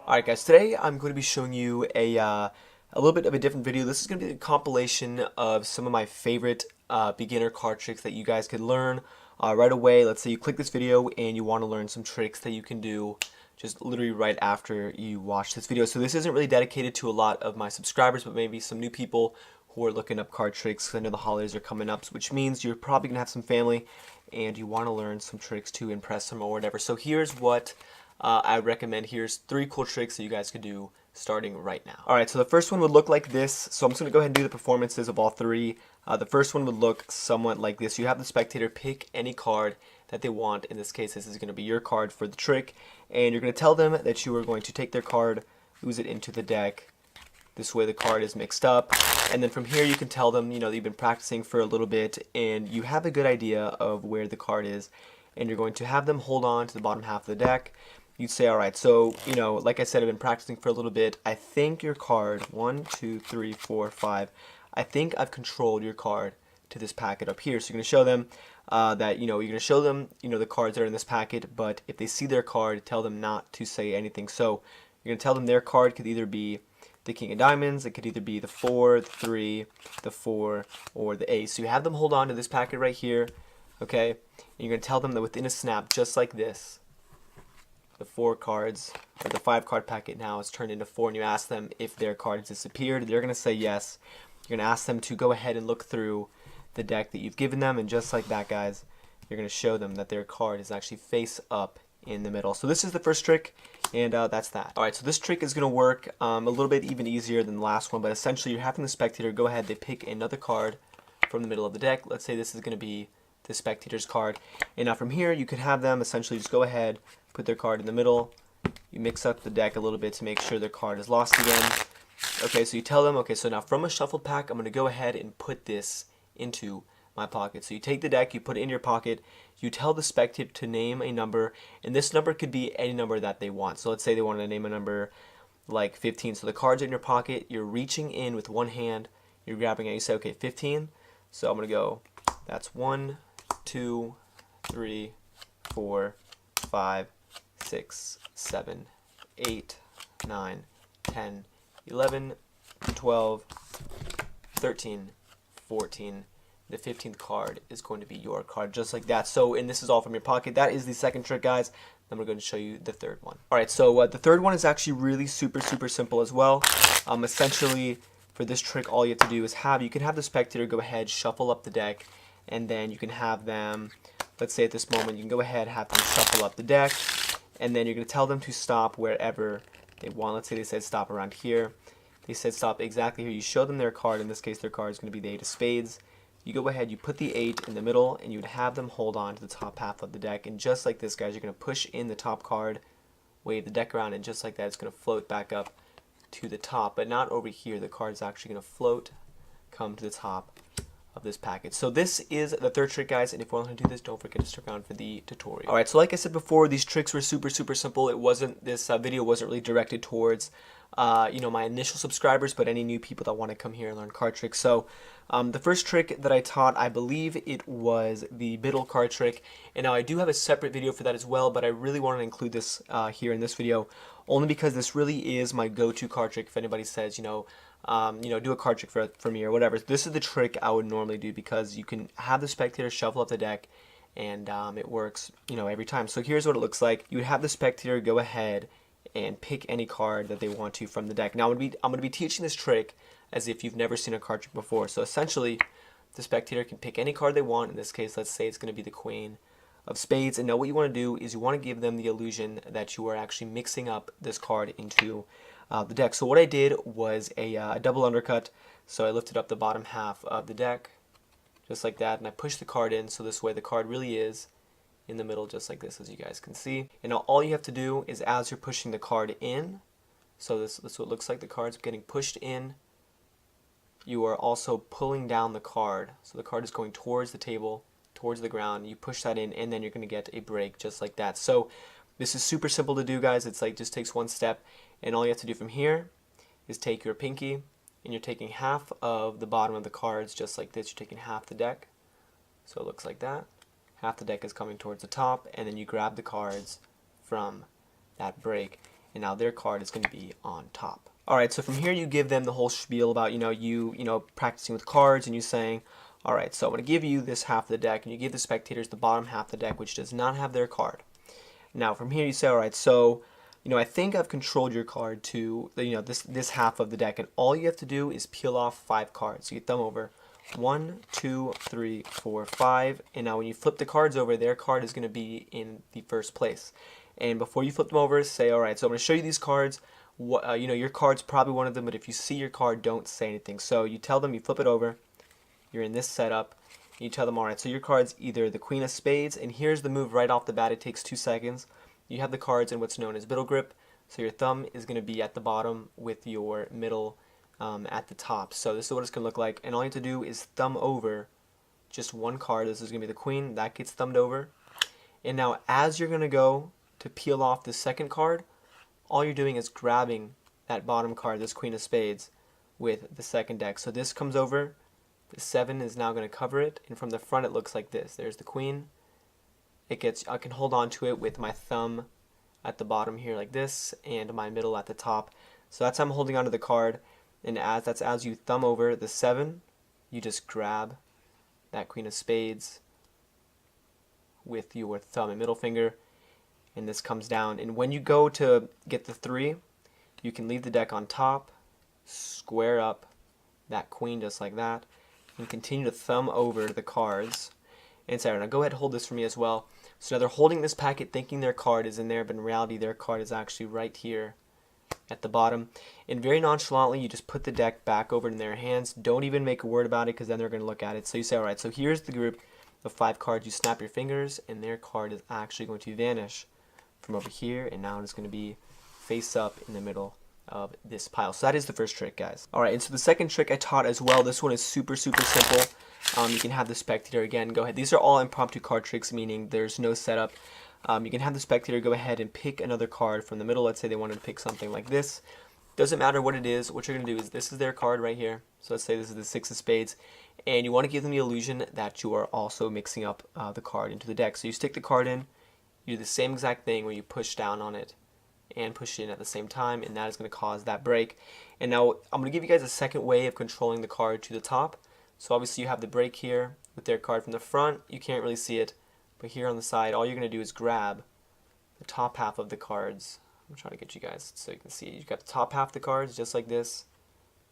Alright guys, today I'm going to be showing you a little bit of a different video. This is going to be a compilation of some of my favorite beginner card tricks that you guys could learn right away. Let's say you click this video and you want to learn some tricks that you can do just literally right after you watch this video. So this isn't really dedicated to a lot of my subscribers, but maybe some new people who are looking up card tricks. I know the holidays are coming up, which means you're probably going to have some family and you want to learn some tricks to impress them or whatever. So here's what I recommend. Here's 3 cool tricks that you guys could do starting right now. Alright, so the first one would look like this. So I'm just going to go ahead and do the performances of all 3. The first one would look somewhat like this. You have the spectator pick any card that they want. In this case, this is going to be your card for the trick. And you're going to tell them that you are going to take their card, ooze it into the deck. This way the card is mixed up. And then from here you can tell them, that you've been practicing for a little bit and you have a good idea of where the card is. And you're going to have them hold on to the bottom half of the deck. You'd say, alright, so, like I said, I've been practicing for a little bit. I think your card, 1, 2, 3, 4, 5, I think I've controlled your card to this packet up here. So you're going to show them that, you're going to show them, the cards that are in this packet, but if they see their card, tell them not to say anything. So you're going to tell them their card could either be the King of Diamonds, it could either be the 4, the 3, the 4, or the Ace. So you have them hold on to this packet right here, okay? And you're going to tell them that within a snap, just like this, the 4 cards, or the 5 card packet now is turned into 4, and you ask them if their card has disappeared. They're going to say yes. You're going to ask them to go ahead and look through the deck that you've given them, and just like that, guys, you're going to show them that their card is actually face up in the middle. So this is the first trick, and that's that. Alright, so this trick is going to work a little bit even easier than the last one, but essentially you're having the spectator go ahead, they pick another card from the middle of the deck. Let's say this is going to be the spectator's card, and now from here you could have them essentially just go ahead, put their card in the middle, you mix up the deck a little bit to make sure their card is lost again. Okay, so you tell them, okay, so now from a shuffled pack, I'm going to go ahead and put this into my pocket. So you take the deck, you put it in your pocket, you tell the spectator to name a number, and this number could be any number that they want. So let's say they want to name a number like 15. So the card's in your pocket, you're reaching in with one hand, you're grabbing it, you say, okay, 15. So I'm going to go, that's 1, 2, 3, 4, 5, 6, 7, 8, 9, 10, 11, 12, 13, 14. The 15th card is going to be your card, just like that. So, and this is all from your pocket. That is the second trick, guys. Then we're going to show you the third one. Alright, so the third one is actually really super simple as well. Essentially, for this trick, all you have to do is you can have the spectator go ahead, shuffle up the deck, and then you can have them, let's say at this moment, you can go ahead, have them shuffle up the deck, and then you're going to tell them to stop wherever they want. Let's say they said stop around here. They said stop exactly here. You show them their card. In this case, their card is going to be the 8 of spades. You go ahead, you put the 8 in the middle, and you would have them hold on to the top half of the deck. And just like this, guys, you're going to push in the top card, wave the deck around, and just like that, it's going to float back up to the top. But not over here. The card is actually going to float, come to the top of this package. So this is the third trick, guys, and if you want to do this, don't forget to stick around for the tutorial. Alright, so like I said before, these tricks were super simple. This video wasn't really directed towards my initial subscribers, but any new people that want to come here and learn card tricks. So the first trick that I taught, I believe it was the middle card trick, and now I do have a separate video for that as well, but I really wanted to include this here in this video, only because this really is my go-to card trick. If anybody says, do a card trick for me or whatever, this is the trick I would normally do, because you can have the spectator shuffle up the deck, and it works, every time. So here's what it looks like. You would have the spectator go ahead and pick any card that they want to from the deck. Now I'm going to be teaching this trick as if you've never seen a card trick before. So essentially, the spectator can pick any card they want. In this case, let's say it's going to be the Queen of Spades. And now what you want to do is you want to give them the illusion that you are actually mixing up this card into the deck. So what I did was a double undercut. So I lifted up the bottom half of the deck, just like that, and I pushed the card in, so this way the card really is in the middle, just like this, as you guys can see. And now all you have to do is, as you're pushing the card in, so this is what it looks like, the card's getting pushed in, you are also pulling down the card. So the card is going towards the table, towards the ground, you push that in, and then you're going to get a break, just like that. So this is super simple to do, guys. It's like, just takes one step, and all you have to do from here is take your pinky, and you're taking half of the bottom of the cards, just like this. You're taking half the deck, so it looks like that. Half the deck is coming towards the top, and then you grab the cards from that break. and now their card is going to be on top. Alright, so from here you give them the whole spiel about, you practicing with cards and you saying, alright, so I'm going to give you this half of the deck, and you give the spectators the bottom half of the deck, which does not have their card. Now from here you say, alright, so, I think I've controlled your card to, this half of the deck, and all you have to do is peel off 5 cards. So you thumb over 1, 2, 3, 4, 5, and now when you flip the cards over, their card is going to be in the first place. And before you flip them over, say, alright, so I'm going to show you these cards. Your card's probably one of them, but if you see your card, don't say anything. So you tell them, you flip it over, you're in this setup, and you tell them, alright, so your card's either the Queen of Spades, and here's the move right off the bat, it takes 2 seconds. You have the cards in what's known as middle grip, so your thumb is going to be at the bottom with your middle at the top. So this is what it's going to look like, and all you have to do is thumb over just one card. This is going to be the Queen, that gets thumbed over. And now as you're going to go to peel off the second card, all you're doing is grabbing that bottom card, this Queen of Spades, with the second deck. So this comes over, the 7 is now going to cover it, and from the front it looks like this. There's the Queen. I can hold on to it with my thumb at the bottom here like this, and my middle at the top. So that's how I'm holding onto the card, and as you thumb over the 7, you just grab that Queen of Spades with your thumb and middle finger, and this comes down. And when you go to get the 3, you can leave the deck on top, square up that Queen just like that, and continue to thumb over the cards. And say, now go ahead and hold this for me as well. So now they're holding this packet thinking their card is in there, but in reality their card is actually right here at the bottom. And very nonchalantly you just put the deck back over in their hands. Don't even make a word about it, because then they're going to look at it. So you say, alright, so here's the group of 5 cards. You snap your fingers, and their card is actually going to vanish from over here, and now it's going to be face up in the middle of this pile. So that is the first trick, guys. Alright, and so the second trick I taught as well. This one is super simple. You can have the spectator again go ahead. These are all impromptu card tricks, meaning there's no setup. You can have the spectator go ahead and pick another card from the middle. Let's say they wanted to pick something like this. Doesn't matter what it is. What you're going to do is, this is their card right here. So let's say this is the 6 of Spades, and you want to give them the illusion that you are also mixing up the card into the deck. So you stick the card in, you do the same exact thing where you push down on it and push it in at the same time, and that is going to cause that break. And now I'm going to give you guys a second way of controlling the card to the top. So obviously you have the break here with their card from the front. You can't really see it, but here on the side, all you're going to do is grab the top half of the cards. I'm trying to get you guys so you can see. You've got the top half of the cards just like this.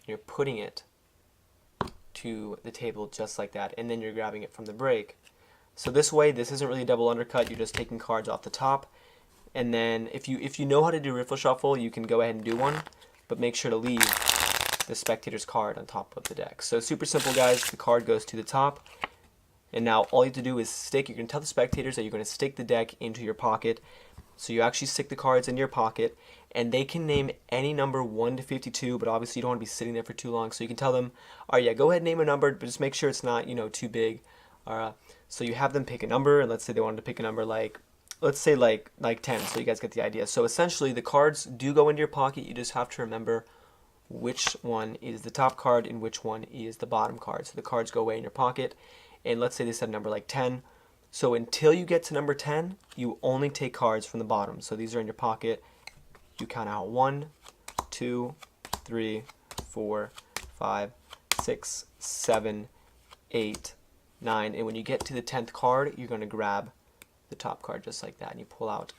You're putting it to the table just like that, and then you're grabbing it from the break. So this way, this isn't really a double undercut. You're just taking cards off the top. And then if you know how to do riffle shuffle, you can go ahead and do one, but make sure to leave the spectator's card on top of the deck. So super simple, guys. The card goes to the top, and now all you have to do is stick. You can tell the spectators that you're going to stick the deck into your pocket. So you actually stick the cards in your pocket, and they can name any number 1 to 52, but obviously you don't want to be sitting there for too long. So you can tell them, all right, yeah, go ahead and name a number, but just make sure it's not, too big. So you have them pick a number, and let's say they wanted to pick a number like, let's say like 10, so you guys get the idea. So essentially the cards do go into your pocket. You just have to remember which one is the top card and which one is the bottom card. So the cards go away in your pocket, and let's say they said a number like 10. So until you get to number 10, you only take cards from the bottom. So these are in your pocket. You count out 1, 2, 3, 4, 5, 6, 7, 8, 9. And when you get to the 10th card, you're going to grab the top card just like that, and you pull out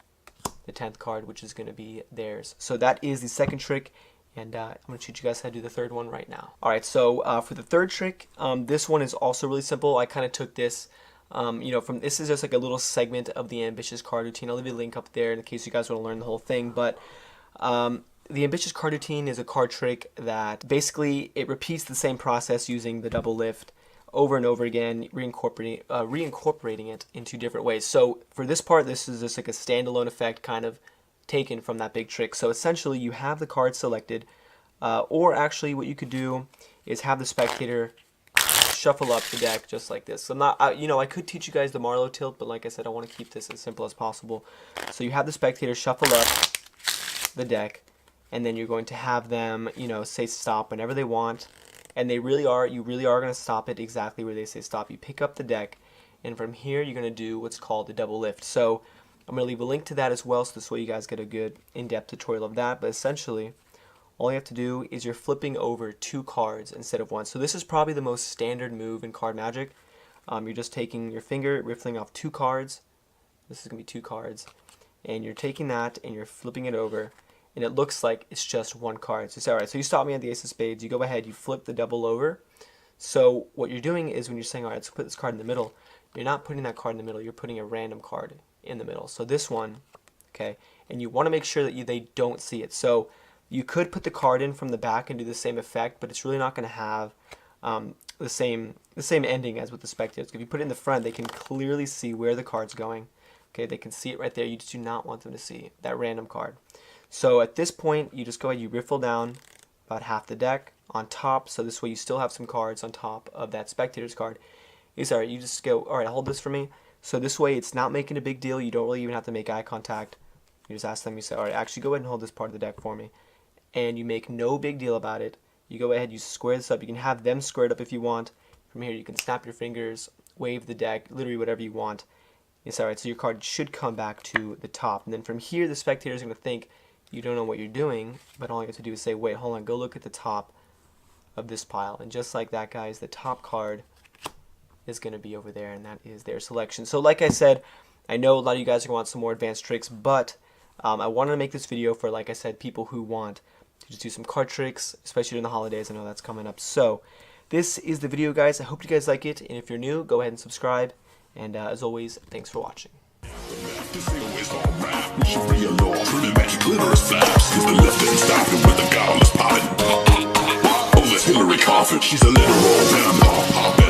the 10th card, which is going to be theirs. So that is the second trick, and I'm going to teach you guys how to do the third one right now. Alright, so for the third trick, this one is also really simple. I kind of took this from this is just like a little segment of the Ambitious Card Routine. I'll leave a link up there in case you guys want to learn the whole thing. But the Ambitious Card Routine is a card trick that basically it repeats the same process using the double lift over and over again, reincorporating it into different ways. So for this part, this is just like a standalone effect kind of taken from that big trick. So essentially you have the card selected, or actually what you could do is have the spectator shuffle up the deck just like this. So I'm not, I could teach you guys the Marlowe tilt, but like I said, I want to keep this as simple as possible. So you have the spectator shuffle up the deck, and then you're going to have them, say stop whenever they want, and you really are going to stop it exactly where they say stop. You pick up the deck, and from here you're going to do what's called the double lift. So I'm going to leave a link to that as well, so this way you guys get a good in-depth tutorial of that. But essentially, all you have to do is you're flipping over 2 cards instead of 1. So this is probably the most standard move in card magic. You're just taking your finger, riffling off 2 cards. This is going to be 2 cards. And you're taking that and you're flipping it over. And it looks like it's just 1 card. So you say, alright, so you stop me at the ace of spades. You go ahead, you flip the double over. So what you're doing is when you're saying, alright, let's put this card in the middle, you're not putting that card in the middle. You're putting a random card in the middle. So this one, okay, and you want to make sure that they don't see it. So you could put the card in from the back and do the same effect, but it's really not going to have the same ending as with the spectators. If you put it in the front, they can clearly see where the card's going. Okay, they can see it right there. You just do not want them to see that random card. So at this point, you just go ahead, you riffle down about half the deck on top, so this way you still have some cards on top of that spectator's card. You just go, alright, hold this for me. So this way it's not making a big deal. You don't really even have to make eye contact. You just ask them, you say, alright, actually go ahead and hold this part of the deck for me. And you make no big deal about it. You go ahead, you square this up. You can have them squared up if you want. From here you can snap your fingers, wave the deck, literally whatever you want. It's alright, so your card should come back to the top. And then from here the spectator is going to think you don't know what you're doing, but all you have to do is say, wait, hold on, go look at the top of this pile. And just like that, guys, the top card is going to be over there, and that is their selection. So like I said, I know a lot of you guys are going to want some more advanced tricks, but I wanted to make this video for, like I said, people who want to just do some card tricks, especially during the holidays. I know that's coming up. So this is the video, guys. I hope you guys like it, and if you're new, go ahead and subscribe. And as always, thanks for watching. Hillary Coffin, she's a literal vampire.